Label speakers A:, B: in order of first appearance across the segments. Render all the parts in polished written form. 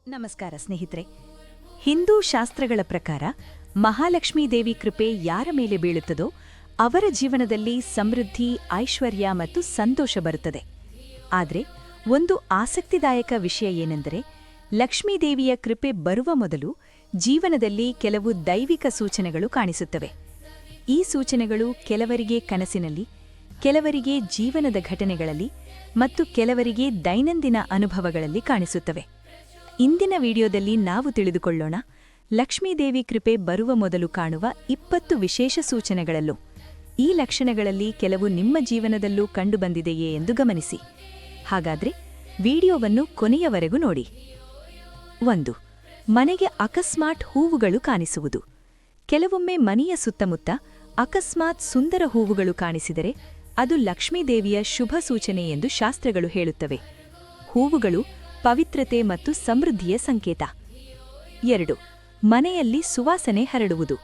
A: ನಮಸ್ಕಾರ ಸ್ನೇಹಿತರೆ. ಹಿಂದೂ ಶಾಸ್ತ್ರಗಳ ಪ್ರಕಾರ ಮಹಾಲಕ್ಷ್ಮೀ ದೇವಿ ಕೃಪೆ ಯಾರ ಮೇಲೆ ಬೀಳುತ್ತದೋ ಅವರ ಜೀವನದಲ್ಲಿ ಸಮೃದ್ಧಿ, ಐಶ್ವರ್ಯ ಮತ್ತು ಸಂತೋಷ ಬರುತ್ತದೆ. ಆದರೆ ಒಂದು ಆಸಕ್ತಿದಾಯಕ ವಿಷಯ ಏನೆಂದರೆ, ಲಕ್ಷ್ಮೀದೇವಿಯ ಕೃಪೆ ಬರುವ ಮೊದಲು ಜೀವನದಲ್ಲಿ ಕೆಲವು ದೈವಿಕ ಸೂಚನೆಗಳು ಕಾಣಿಸುತ್ತವೆ. ಈ ಸೂಚನೆಗಳು ಕೆಲವರಿಗೆ ಕನಸಿನಲ್ಲಿ, ಕೆಲವರಿಗೆ ಜೀವನದ ಘಟನೆಗಳಲ್ಲಿ ಮತ್ತು ಕೆಲವರಿಗೆ ದೈನಂದಿನ ಅನುಭವಗಳಲ್ಲಿ ಕಾಣಿಸುತ್ತವೆ. ಇಂದಿನ ವಿಡಿಯೋದಲ್ಲಿ ನಾವು ತಿಳಿದುಕೊಳ್ಳೋಣ ಲಕ್ಷ್ಮೀದೇವಿ ಕೃಪೆ ಬರುವ ಮೊದಲು ಕಾಣುವ 20 ವಿಶೇಷ ಸೂಚನೆಗಳಲ್ಲೂ ಈ ಲಕ್ಷಣಗಳಲ್ಲಿ ಕೆಲವು ನಿಮ್ಮ ಜೀವನದಲ್ಲೂ ಕಂಡುಬಂದಿದೆಯೇ ಎಂದು ಗಮನಿಸಿ. ಹಾಗಾದ್ರೆ ವಿಡಿಯೋವನ್ನು ಕೊನೆಯವರೆಗೂ ನೋಡಿ. 1. ಮನೆಗೆ ಅಕಸ್ಮಾತ್ ಹೂವುಗಳು ಕಾಣಿಸುವುದು. ಕೆಲವೊಮ್ಮೆ ಮನೆಯ ಸುತ್ತಮುತ್ತ ಅಕಸ್ಮಾತ್ ಸುಂದರ ಹೂವುಗಳು ಕಾಣಿಸಿದರೆ ಅದು ಲಕ್ಷ್ಮೀದೇವಿಯ ಶುಭ ಸೂಚನೆ ಎಂದು ಶಾಸ್ತ್ರಗಳು ಹೇಳುತ್ತವೆ. ಹೂವುಗಳು ಪವಿತ್ರತೆ ಮತ್ತು ಸಮೃದ್ಧಿಯ ಸಂಕೇತ. 2. ಮನೆಯಲ್ಲಿ ಸುವಾಸನೆ ಹರಡುವುದು.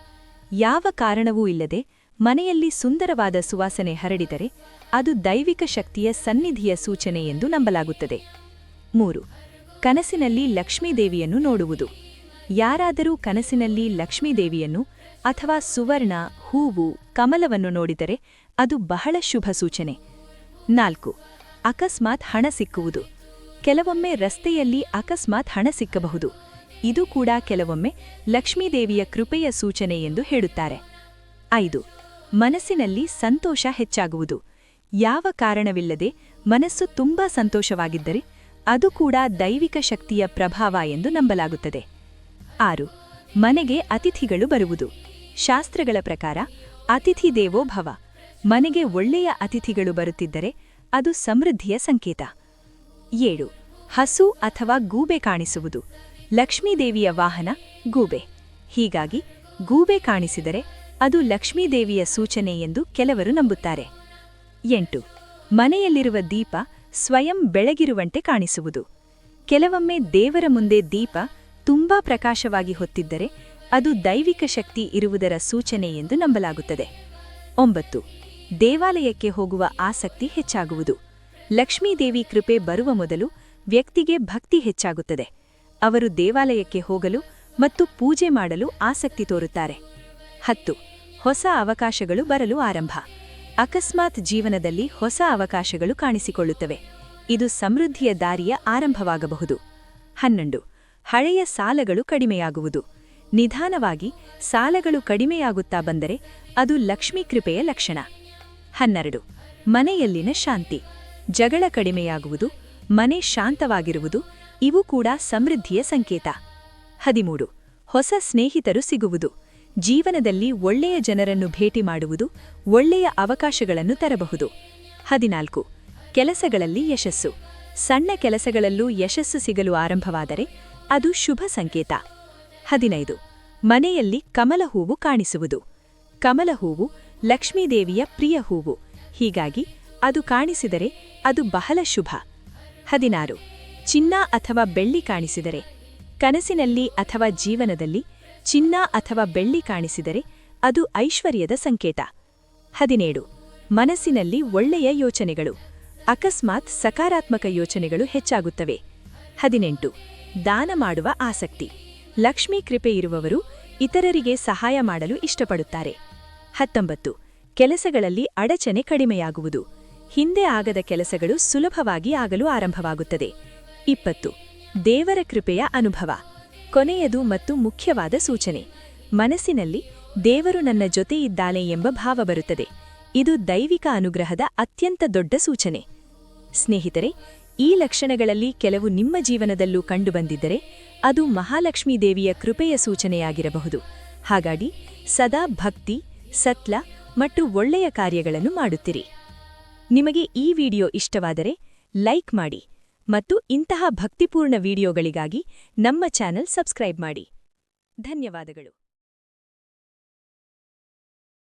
A: ಯಾವ ಕಾರಣವೂ ಇಲ್ಲದೆ ಮನೆಯಲ್ಲಿ ಸುಂದರವಾದ ಸುವಾಸನೆ ಹರಡಿದರೆ ಅದು ದೈವಿಕ ಶಕ್ತಿಯ ಸನ್ನಿಧಿಯ ಸೂಚನೆ ಎಂದು ನಂಬಲಾಗುತ್ತದೆ. 3. ಕನಸಿನಲ್ಲಿ ಲಕ್ಷ್ಮೀದೇವಿಯನ್ನು ನೋಡುವುದು. ಯಾರಾದರೂ ಕನಸಿನಲ್ಲಿ ಲಕ್ಷ್ಮೀದೇವಿಯನ್ನು ಅಥವಾ ಸುವರ್ಣ, ಹೂವು, ಕಮಲವನ್ನು ನೋಡಿದರೆ ಅದು ಬಹಳ ಶುಭ ಸೂಚನೆ. 4. ಅಕಸ್ಮಾತ್ ಹಣ ಸಿಕ್ಕುವುದು. ಕೆಲವೊಮ್ಮೆ ರಸ್ತೆಯಲ್ಲಿ ಅಕಸ್ಮಾತ್ ಹಣ ಸಿಕ್ಕಬಹುದು. ಇದು ಕೂಡ ಕೆಲವೊಮ್ಮೆ ಲಕ್ಷ್ಮೀದೇವಿಯ ಕೃಪೆಯ ಸೂಚನೆ ಎಂದು ಹೇಳುತ್ತಾರೆ. 5. ಮನಸ್ಸಿನಲ್ಲಿ ಸಂತೋಷ ಹೆಚ್ಚಾಗುವುದು. ಯಾವ ಕಾರಣವಿಲ್ಲದೆ ಮನಸ್ಸು ತುಂಬಾ ಸಂತೋಷವಾಗಿದ್ದರೆ ಅದು ಕೂಡ ದೈವಿಕ ಶಕ್ತಿಯ ಪ್ರಭಾವ ಎಂದು ನಂಬಲಾಗುತ್ತದೆ. 6. ಮನೆಗೆ ಅತಿಥಿಗಳು ಬರುವುದು. ಶಾಸ್ತ್ರಗಳ ಪ್ರಕಾರ ಅತಿಥಿ ದೇವೋ ಭವ. ಮನೆಗೆ ಒಳ್ಳೆಯ ಅತಿಥಿಗಳು ಬರುತ್ತಿದ್ದರೆ ಅದು ಸಮೃದ್ಧಿಯ ಸಂಕೇತ. 7. ಹಸು ಅಥವಾ ಗೂಬೆ ಕಾಣಿಸುವುದು. ಲಕ್ಷ್ಮೀದೇವಿಯ ವಾಹನ ಗೂಬೆ. ಹೀಗಾಗಿ ಗೂಬೆ ಕಾಣಿಸಿದರೆ ಅದು ಲಕ್ಷ್ಮೀದೇವಿಯ ಸೂಚನೆ ಎಂದು ಕೆಲವರು ನಂಬುತ್ತಾರೆ. 8. ಮನೆಯಲ್ಲಿರುವ ದೀಪ ಸ್ವಯಂ ಬೆಳಗಿರುವಂತೆ ಕಾಣಿಸುವುದು. ಕೆಲವೊಮ್ಮೆ ದೇವರ ಮುಂದೆ ದೀಪ ತುಂಬಾ ಪ್ರಕಾಶವಾಗಿ ಹೊತ್ತಿದ್ದರೆ ಅದು ದೈವಿಕ ಶಕ್ತಿ ಇರುವುದರ ಸೂಚನೆ ಎಂದು ನಂಬಲಾಗುತ್ತದೆ. 9. ದೇವಾಲಯಕ್ಕೆ ಹೋಗುವ ಆಸಕ್ತಿ ಹೆಚ್ಚಾಗುವುದು. ಲಕ್ಷ್ಮೀದೇವಿ ಕೃಪೆ ಬರುವ ಮೊದಲು ವ್ಯಕ್ತಿಗೆ ಭಕ್ತಿ ಹೆಚ್ಚಾಗುತ್ತದೆ. ಅವರು ದೇವಾಲಯಕ್ಕೆ ಹೋಗಲು ಮತ್ತು ಪೂಜೆ ಮಾಡಲು ಆಸಕ್ತಿ ತೋರುತ್ತಾರೆ. 10. ಹೊಸ ಅವಕಾಶಗಳು ಬರಲು ಆರಂಭ. ಅಕಸ್ಮಾತ್ ಜೀವನದಲ್ಲಿ ಹೊಸ ಅವಕಾಶಗಳು ಕಾಣಿಸಿಕೊಳ್ಳುತ್ತವೆ. ಇದು ಸಮೃದ್ಧಿಯ ದಾರಿಯ ಆರಂಭವಾಗಬಹುದು. 11. ಹಳೆಯ ಸಾಲಗಳು ಕಡಿಮೆಯಾಗುವುದು. ನಿಧಾನವಾಗಿ ಸಾಲಗಳು ಕಡಿಮೆಯಾಗುತ್ತಾ ಬಂದರೆ ಅದು ಲಕ್ಷ್ಮೀ ಕೃಪೆಯ ಲಕ್ಷಣ. 12. ಮನೆಯಲ್ಲಿನ ಶಾಂತಿ. ಜಗಳ ಕಡಿಮೆಯಾಗುವುದು, ಮನೆ ಶಾಂತವಾಗಿರುವುದು ಇವು ಕೂಡ ಸಮೃದ್ಧಿಯ ಸಂಕೇತ. 13. ಹೊಸ ಸ್ನೇಹಿತರು ಸಿಗುವುದು. ಜೀವನದಲ್ಲಿ ಒಳ್ಳೆಯ ಜನರನ್ನು ಭೇಟಿ ಮಾಡುವುದು ಒಳ್ಳೆಯ ಅವಕಾಶಗಳನ್ನು ತರಬಹುದು. 14. ಕೆಲಸಗಳಲ್ಲಿ ಯಶಸ್ಸು. ಸಣ್ಣ ಕೆಲಸಗಳಲ್ಲೂ ಯಶಸ್ಸು ಸಿಗಲು ಆರಂಭವಾದರೆ ಅದು ಶುಭ ಸಂಕೇತ. 15. ಮನೆಯಲ್ಲಿ ಕಮಲ ಹೂವು ಕಾಣಿಸುವುದು. ಕಮಲ ಹೂವು ಲಕ್ಷ್ಮೀದೇವಿಯ ಪ್ರಿಯ ಹೂವು. ಹೀಗಾಗಿ ಅದು ಕಾಣಿಸಿದರೆ ಅದು ಬಹಳ ಶುಭ. 16. ಚಿನ್ನ ಅಥವಾ ಬೆಳ್ಳಿ ಕಾಣಿಸಿದರೆ. ಕನಸಿನಲ್ಲಿ ಅಥವಾ ಜೀವನದಲ್ಲಿ ಚಿನ್ನ ಅಥವಾ ಬೆಳ್ಳಿ ಕಾಣಿಸಿದರೆ ಅದು ಐಶ್ವರ್ಯದ ಸಂಕೇತ. 17. ಮನಸ್ಸಿನಲ್ಲಿ ಒಳ್ಳೆಯ ಯೋಚನೆಗಳು. ಅಕಸ್ಮಾತ್ ಸಕಾರಾತ್ಮಕ ಯೋಚನೆಗಳು ಹೆಚ್ಚಾಗುತ್ತವೆ. 18. ದಾನ ಮಾಡುವ ಆಸಕ್ತಿ. ಲಕ್ಷ್ಮೀ ಕೃಪೆ ಇರುವವರು ಇತರರಿಗೆ ಸಹಾಯ ಮಾಡಲು ಇಷ್ಟಪಡುತ್ತಾರೆ. 19. ಕೆಲಸಗಳಲ್ಲಿ ಅಡಚಣೆ ಕಡಿಮೆಯಾಗುವುದು. ಹಿಂದೆ ಆಗದ ಕೆಲಸಗಳು ಸುಲಭವಾಗಿ ಆಗಲು ಆರಂಭವಾಗುತ್ತದೆ. 20. ದೇವರ ಕೃಪೆಯ ಅನುಭವ. ಕೊನೆಯದು ಮತ್ತು ಮುಖ್ಯವಾದ ಸೂಚನೆ. ಮನಸ್ಸಿನಲ್ಲಿ ದೇವರು ನನ್ನ ಜೊತೆ ಇದ್ದಾನೆ ಎಂಬ ಭಾವ ಬರುತ್ತದೆ. ಇದು ದೈವಿಕ ಅನುಗ್ರಹದ ಅತ್ಯಂತ ದೊಡ್ಡ ಸೂಚನೆ. ಸ್ನೇಹಿತರೆ, ಈ ಲಕ್ಷಣಗಳಲ್ಲಿ ಕೆಲವು ನಿಮ್ಮ ಜೀವನದಲ್ಲೂ ಕಂಡುಬಂದಿದ್ದರೆ ಅದು ಮಹಾಲಕ್ಷ್ಮೀ ದೇವಿಯ ಕೃಪೆಯ ಸೂಚನೆಯಾಗಿರಬಹುದು. ಹಾಗಾಗಿ ಸದಾ ಭಕ್ತಿ, ಸತ್ಲ ಮತ್ತು ಒಳ್ಳೆಯ ಕಾರ್ಯಗಳನ್ನು ಮಾಡುತ್ತಿರಿ. ನಿಮಗೆ ಈ ವಿಡಿಯೋ ಇಷ್ಟವಾದರೆ ಲೈಕ್ ಮಾಡಿ ಮತ್ತು ಇಂತಹ ಭಕ್ತಿಪೂರ್ಣ ವಿಡಿಯೋಗಳಿಗಾಗಿ ನಮ್ಮ ಚಾನೆಲ್ ಸಬ್ಸ್ಕ್ರೈಬ್ ಮಾಡಿ. ಧನ್ಯವಾದಗಳು.